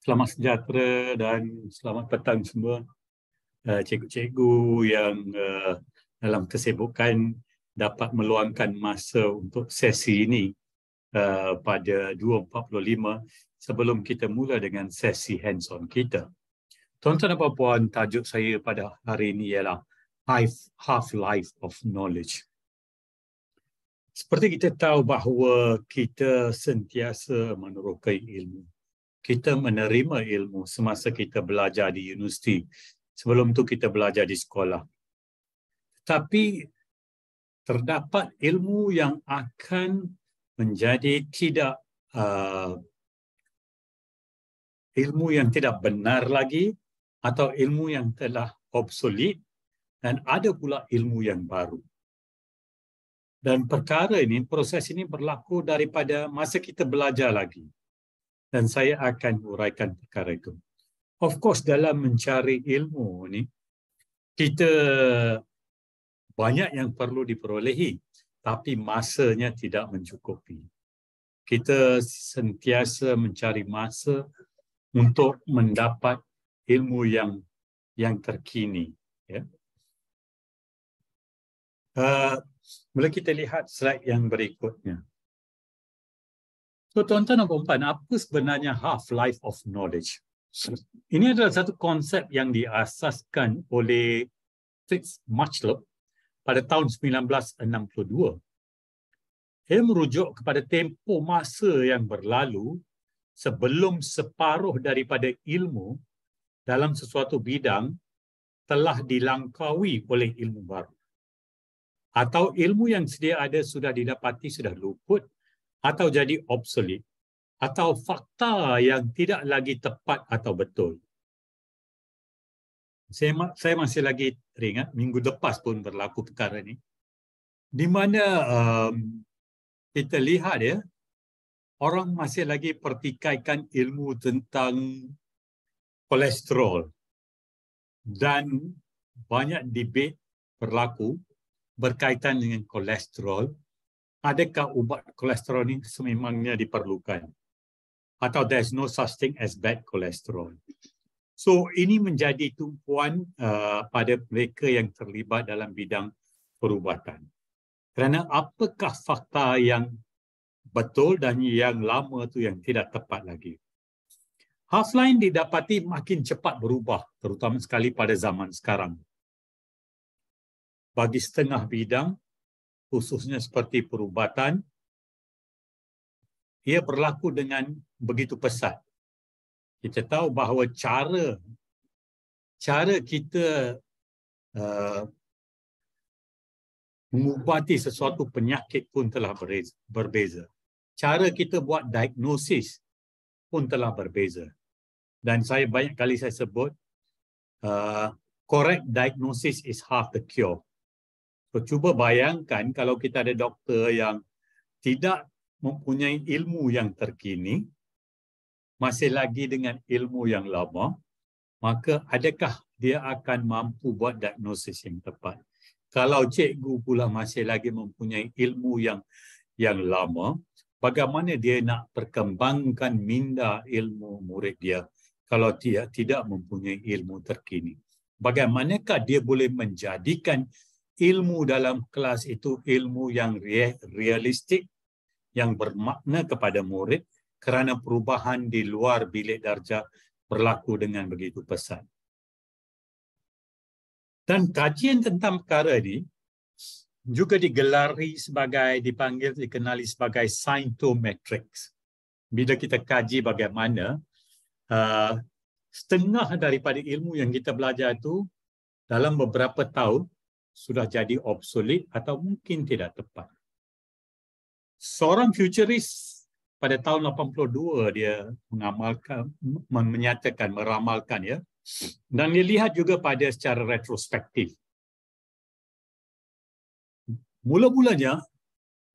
Selamat sejahtera dan selamat petang semua cikgu-cikgu yang dalam kesibukan dapat meluangkan masa untuk sesi ini pada 2.45 sebelum kita mula dengan sesi hands-on kita. Tuan-tuan dan puan-puan, tajuk saya pada hari ini ialah Half-Life of Knowledge. Seperti kita tahu bahawa kita sentiasa menerokai ilmu. Kita menerima ilmu semasa kita belajar di universiti. Sebelum itu kita belajar di sekolah. Tapi terdapat ilmu yang akan menjadi ilmu yang tidak benar lagi atau ilmu yang telah obsolet, dan ada pula ilmu yang baru. Dan perkara ini, proses ini berlaku daripada masa kita belajar lagi. Dan saya akan uraikan perkara itu. Of course, dalam mencari ilmu ni, kita banyak yang perlu diperolehi, tapi masanya tidak mencukupi. Kita sentiasa mencari masa untuk mendapat ilmu yang terkini. Ya. Mula kita lihat slide yang berikutnya. So, tuan-tuan dan puan-puan, apa sebenarnya half-life of knowledge? Ini adalah satu konsep yang diasaskan oleh Fritz Machlup pada tahun 1962. Ia merujuk kepada tempoh masa yang berlalu sebelum separuh daripada ilmu dalam sesuatu bidang telah dilangkaui oleh ilmu baru. Atau ilmu yang sedia ada sudah didapati sudah luput atau jadi obsolet, atau fakta yang tidak lagi tepat atau betul. Saya masih lagi teringat minggu lepas pun berlaku perkara ini, di mana kita lihat ya, orang masih lagi pertikaikan ilmu tentang kolesterol, dan banyak debate berlaku berkaitan dengan kolesterol. Adakah ubat kolesterol ini sememangnya diperlukan? Atau there's no such thing as bad cholesterol. So ini menjadi tumpuan pada mereka yang terlibat dalam bidang perubatan. Kerana apakah fakta yang betul dan yang lama tu yang tidak tepat lagi. Half-life didapati makin cepat berubah, terutama sekali pada zaman sekarang. Bagi setengah bidang, khususnya seperti perubatan, ia berlaku dengan begitu pesat. Kita tahu bahawa cara kita mengubati sesuatu penyakit pun telah berbeza. Cara kita buat diagnosis pun telah berbeza. Dan saya banyak kali saya sebut, correct diagnosis is half the cure. So, cuba bayangkan kalau kita ada doktor yang tidak mempunyai ilmu yang terkini, masih lagi dengan ilmu yang lama, maka adakah dia akan mampu buat diagnosis yang tepat? Kalau cikgu pula masih lagi mempunyai ilmu yang lama, bagaimana dia nak perkembangkan minda ilmu murid dia kalau dia tidak mempunyai ilmu terkini? Bagaimanakah dia boleh menjadikan ilmu dalam kelas itu ilmu yang realistik, yang bermakna kepada murid, kerana perubahan di luar bilik darjah berlaku dengan begitu pesat. Dan kajian tentang perkara ini juga dikenali sebagai scientometrics. Bila kita kaji bagaimana setengah daripada ilmu yang kita belajar itu dalam beberapa tahun sudah jadi obsolet atau mungkin tidak tepat. Seorang futurist pada tahun 82 dia meramalkan ya. Dan dilihat juga pada secara retrospektif. Mula-mulanya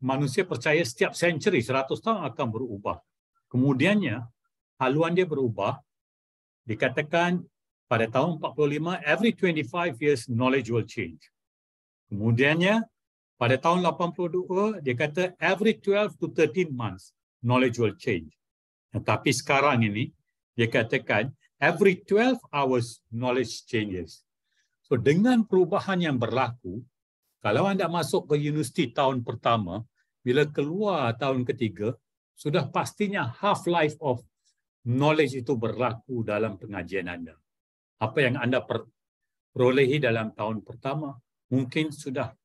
manusia percaya setiap century 100 tahun akan berubah. Kemudiannya haluan dia berubah. Dikatakan pada tahun 45 every 25 years knowledge will change. Kemudiannya pada tahun 82 dia kata every 12 to 13 months knowledge will change. Tetapi sekarang ini dia katakan every 12 hours knowledge changes. So dengan perubahan yang berlaku, kalau anda masuk ke universiti tahun pertama, bila keluar tahun ketiga, sudah pastinya half-life of knowledge itu berlaku dalam pengajian anda. Apa yang anda perolehi dalam tahun pertama, mungkin sudah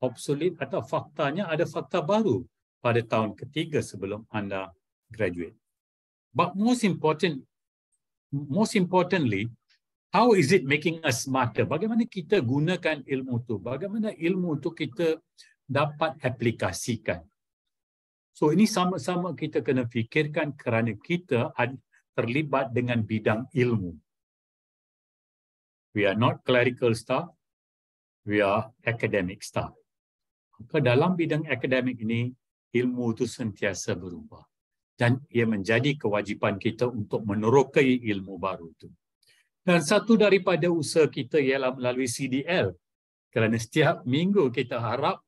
obsolete atau faktanya ada fakta baru pada tahun ketiga sebelum anda graduate. But most importantly, how is it making us smarter? Bagaimana kita gunakan ilmu itu? Bagaimana ilmu itu kita dapat aplikasikan? So ini sama-sama kita kena fikirkan kerana kita terlibat dengan bidang ilmu. We are not clerical staff, we are academic staff. Maka dalam bidang akademik ini, ilmu itu sentiasa berubah. Dan ia menjadi kewajipan kita untuk menerokai ilmu baru itu. Dan satu daripada usaha kita ialah melalui CDL. Kerana setiap minggu kita harap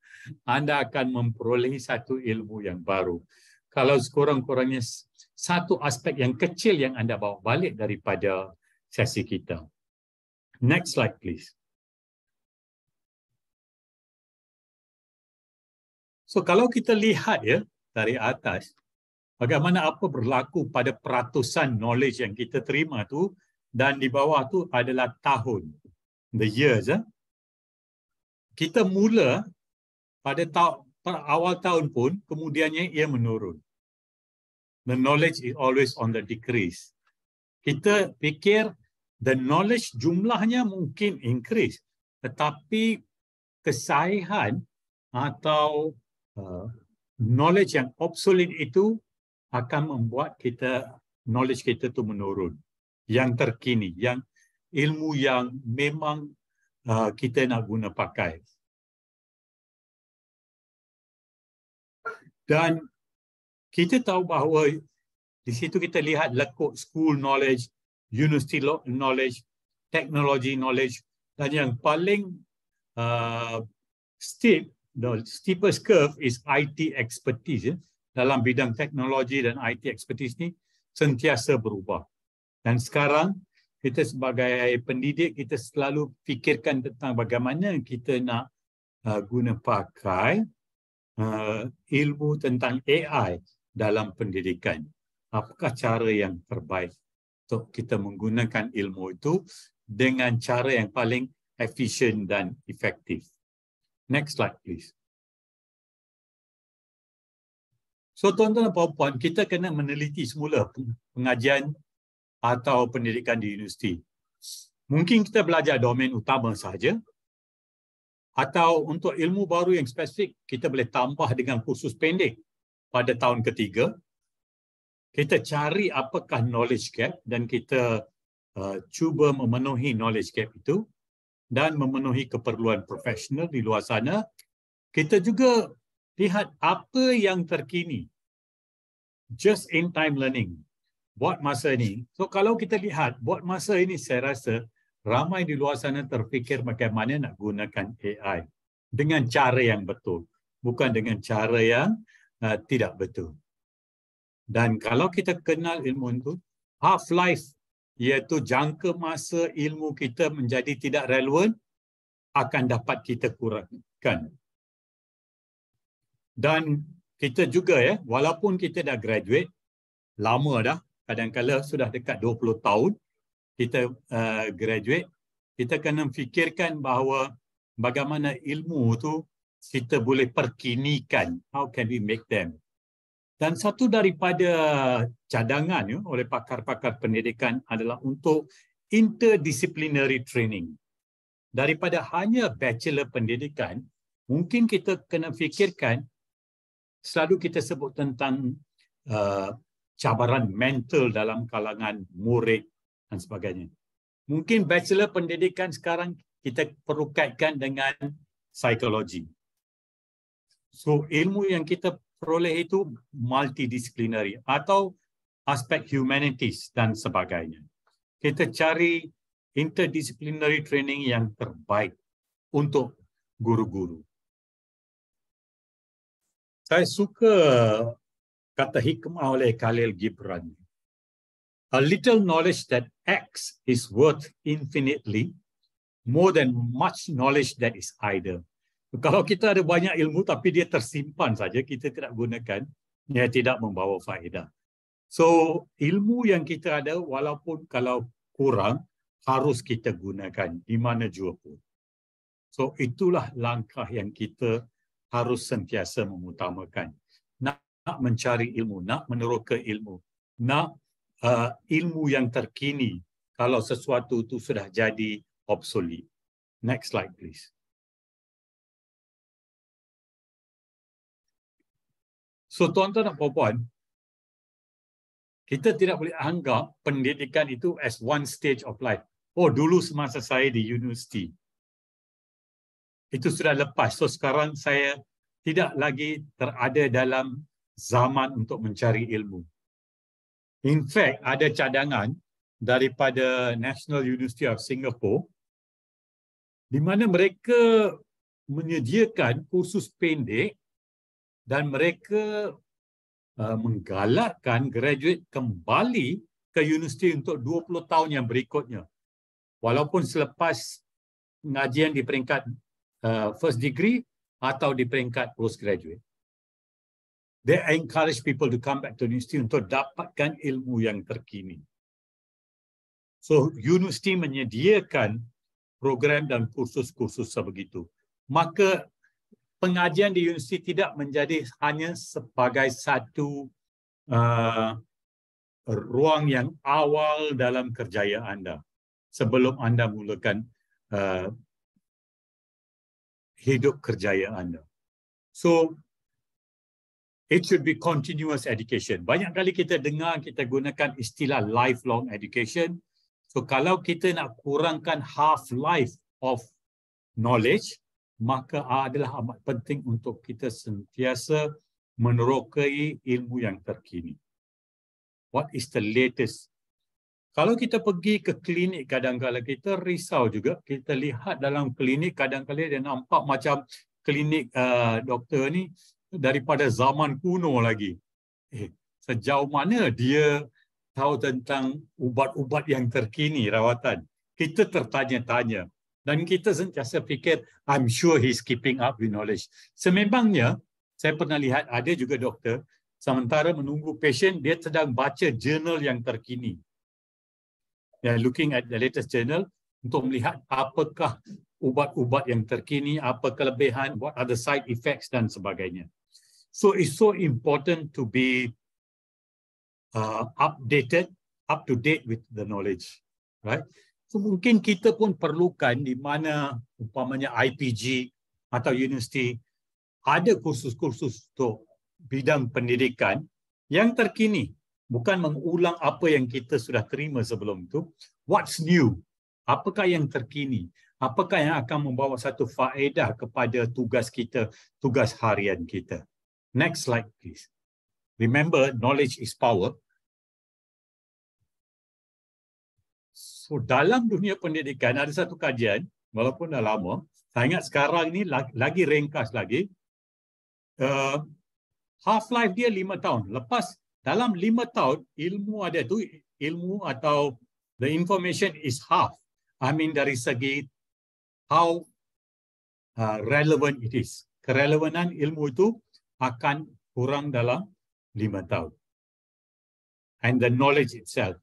anda akan memperolehi satu ilmu yang baru. Kalau sekurang-kurangnya satu aspek yang kecil yang anda bawa balik daripada sesi kita. Next slide, please. So kalau kita lihat ya dari atas, bagaimana apa berlaku pada peratusan knowledge yang kita terima tu, dan di bawah tu adalah tahun, the years. Kita mula pada awal tahun pun, kemudiannya ia menurun. The knowledge is always on the decrease. Kita fikir the knowledge jumlahnya mungkin increase, tetapi kesahihan atau knowledge yang obsolete itu akan membuat knowledge kita tu menurun. Yang terkini, yang ilmu yang memang kita nak guna pakai. Dan kita tahu bahawa di situ kita lihat lekuk school knowledge, university knowledge, technology knowledge, dan yang paling steep, the steepest curve is IT expertise. Dalam bidang teknologi dan IT expertise ni sentiasa berubah. Dan sekarang kita sebagai pendidik, kita selalu fikirkan tentang bagaimana kita nak guna pakai ilmu tentang AI dalam pendidikan. Apakah cara yang terbaik untuk kita menggunakan ilmu itu dengan cara yang paling efisien dan efektif. Next slide, please. So, tuan-tuan dan puan-puan, kita kena meneliti semula pengajian atau pendidikan di universiti. Mungkin kita belajar domain utama sahaja, atau untuk ilmu baru yang spesifik, kita boleh tambah dengan kursus pendek pada tahun ketiga. Kita cari apakah knowledge gap dan kita cuba memenuhi knowledge gap itu dan memenuhi keperluan profesional di luar sana. Kita juga lihat apa yang terkini. Just in time learning. Buat masa ini. So kalau kita lihat buat masa ini, saya rasa ramai di luar sana terfikir bagaimana nak gunakan AI dengan cara yang betul, bukan dengan cara yang tidak betul. Dan kalau kita kenal ilmu itu, half-life, iaitu jangka masa ilmu kita menjadi tidak relevan, akan dapat kita kurangkan. Dan kita juga walaupun kita dah graduate, lama dah, kadang-kadang sudah dekat 20 tahun, kita graduate, kita kena fikirkan bahawa bagaimana ilmu tu kita boleh perkinikan. How can we make them? Dan satu daripada cadangan oleh pakar-pakar pendidikan adalah untuk interdisciplinary training. Daripada hanya bachelor pendidikan, mungkin kita kena fikirkan, selalu kita sebut tentang cabaran mental dalam kalangan murid dan sebagainya. Mungkin bachelor pendidikan sekarang kita perlu kaitkan dengan psikologi. So ilmu yang kita peroleh itu multidisciplinary atau aspek humanities dan sebagainya. Kita cari interdisciplinary training yang terbaik untuk guru-guru. Saya suka kata hikmah oleh Khalil Gibran. A little knowledge that acts is worth infinitely more than much knowledge that is idle. Kalau kita ada banyak ilmu tapi dia tersimpan saja, kita tidak gunakan, dia tidak membawa faedah. So, ilmu yang kita ada walaupun kalau kurang, harus kita gunakan di mana jua pun. So, itulah langkah yang kita harus sentiasa mengutamakan. Nak mencari ilmu, nak meneroka ilmu, nak ilmu yang terkini kalau sesuatu itu sudah jadi obsolete. Next slide, please. So, tuan-tuan dan puan-puan, kita tidak boleh anggap pendidikan itu as one stage of life. Oh, dulu semasa saya di universiti, itu sudah lepas. So, sekarang saya tidak lagi terada dalam zaman untuk mencari ilmu. In fact, ada cadangan daripada National University of Singapore di mana mereka menyediakan kursus pendek dan mereka menggalakkan graduate kembali ke universiti untuk 20 tahun yang berikutnya. Walaupun selepas pengajian di peringkat first degree atau di peringkat postgraduate. They encourage people to come back to university untuk dapatkan ilmu yang terkini. So, universiti menyediakan program dan kursus-kursus sebegitu. Maka, pengajian di universiti tidak menjadi hanya sebagai satu ruang yang awal dalam kerjaya anda sebelum anda mulakan hidup kerjaya anda. So, it should be continuous education. Banyak kali kita dengar, kita gunakan istilah lifelong education. So, kalau kita nak kurangkan half-life of knowledge, maka adalah amat penting untuk kita sentiasa menerokai ilmu yang terkini. What is the latest? Kalau kita pergi ke klinik, kadang-kadang kita risau juga. Kita lihat dalam klinik, kadang-kadang dia nampak macam klinik doktor ni daripada zaman kuno lagi. Sejauh mana dia tahu tentang ubat-ubat yang terkini, rawatan? Kita tertanya-tanya. Dan kita sentiasa fikir, I'm sure he's keeping up with knowledge. Sememangnya, saya pernah lihat ada juga doktor, sementara menunggu pasien, dia sedang baca jurnal yang terkini. They are looking at the latest journal untuk melihat apakah ubat-ubat yang terkini, apa kelebihan, what are the side effects dan sebagainya. So it's so important to be updated, up to date with the knowledge, right? So mungkin kita pun perlukan di mana umpamanya IPG atau universiti ada kursus-kursus untuk bidang pendidikan yang terkini, bukan mengulang apa yang kita sudah terima sebelum itu. What's new? Apakah yang terkini? Apakah yang akan membawa satu faedah kepada tugas kita, tugas harian kita? Next slide, please. Remember, knowledge is power. So, dalam dunia pendidikan ada satu kajian, walaupun dah lama, saya ingat sekarang ni lagi ringkas lagi. Half-life dia 5 tahun. Lepas dalam 5 tahun, ilmu ada tu, ilmu atau the information is half. I mean dari segi how relevant it is. Kerelevanan ilmu itu akan kurang dalam 5 tahun. And the knowledge itself.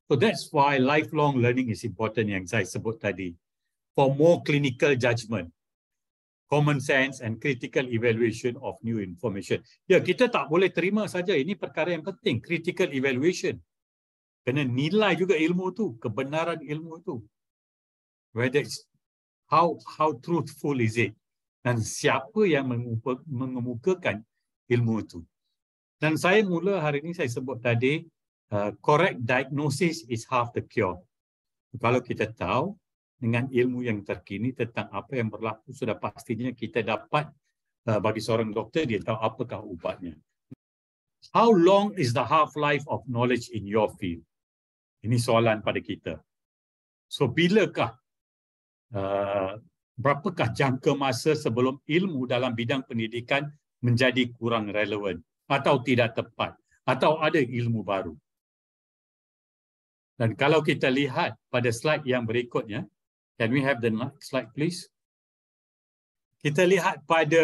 So that's why lifelong learning is important yang saya sebut tadi. For more clinical judgment, common sense and critical evaluation of new information. Ya, kita tak boleh terima saja. Ini perkara yang penting. Critical evaluation. Kena nilai juga ilmu tu, kebenaran ilmu tu. Whether it's how truthful is it? Dan siapa yang mengemukakan ilmu itu. Dan saya mula hari ini saya sebut tadi, correct diagnosis is half the cure. Kalau kita tahu dengan ilmu yang terkini tentang apa yang berlaku, sudah pastinya kita dapat, bagi seorang doktor, dia tahu apakah ubatnya. How long is the half-life of knowledge in your field? Ini soalan pada kita. So, bilakah, berapakah jangka masa sebelum ilmu dalam bidang pendidikan menjadi kurang relevan atau tidak tepat atau ada ilmu baru? Dan kalau kita lihat pada slide yang berikutnya, can we have the next slide please? Kita lihat pada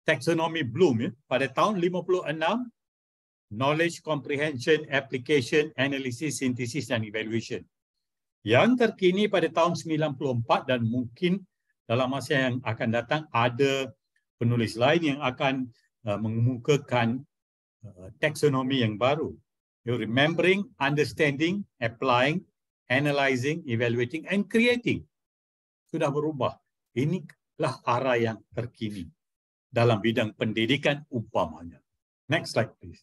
taxonomy Bloom ya, pada tahun 56, knowledge comprehension, application, analysis, synthesis dan evaluation. Yang terkini pada tahun 94 dan mungkin dalam masa yang akan datang ada penulis lain yang akan mengemukakan taxonomy yang baru. You're remembering, understanding, applying, analyzing, evaluating and creating. Sudah berubah. Inilah arah yang terkini dalam bidang pendidikan umpamanya. Next slide please.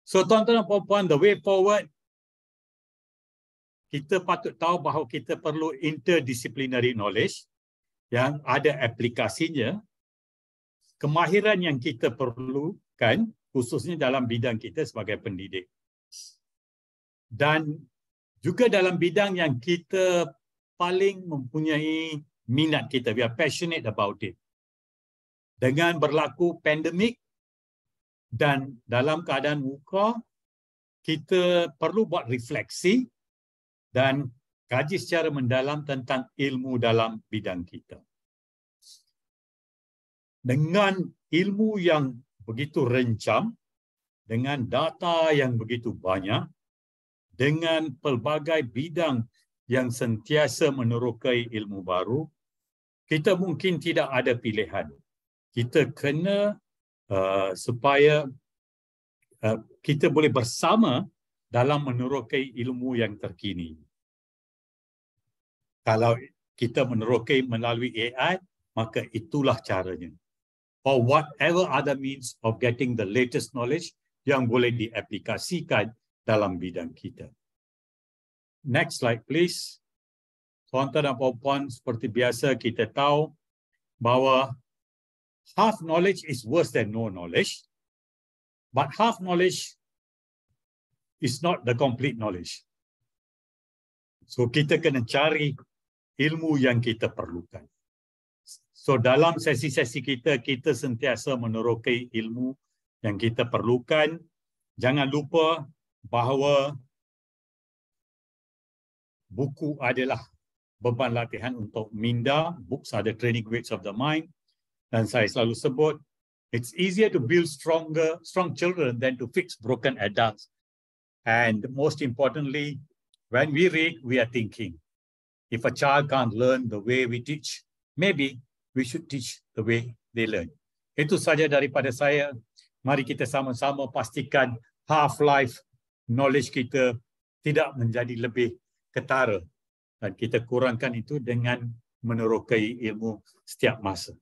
So tuan-tuan dan puan-puan, the way forward, kita patut tahu bahawa kita perlu interdisciplinary knowledge yang ada aplikasinya. Kemahiran yang kita perlukan khususnya dalam bidang kita sebagai pendidik. Dan juga dalam bidang yang kita paling mempunyai minat kita, we are passionate about it. Dengan berlaku pandemik dan dalam keadaan muka, kita perlu buat refleksi dan kaji secara mendalam tentang ilmu dalam bidang kita. Dengan ilmu yang begitu rencam, dengan data yang begitu banyak, dengan pelbagai bidang yang sentiasa menerokai ilmu baru, kita mungkin tidak ada pilihan. Kita kena supaya kita boleh bersama dalam menerokai ilmu yang terkini. Kalau kita menerokai melalui AI, maka itulah caranya. Or whatever other means of getting the latest knowledge yang boleh diaplikasikan dalam bidang kita. Next slide please. Tuan-tuan dan puan-puan, seperti biasa kita tahu bahawa half knowledge is worse than no knowledge, but half knowledge is not the complete knowledge. So kita kena cari ilmu yang kita perlukan. So dalam sesi-sesi kita, kita sentiasa menerokai ilmu yang kita perlukan. Jangan lupa bahawa buku adalah beban latihan untuk minda. Books are the training weights of the mind. Dan saya selalu sebut, it's easier to build strong children than to fix broken adults. And most importantly, when we read, we are thinking. If a child can't learn the way we teach, maybe we should teach the way they learn. Itu saja daripada saya. Mari kita sama-sama pastikan half-life knowledge kita tidak menjadi lebih ketara. Dan kita kurangkan itu dengan menerokai ilmu setiap masa.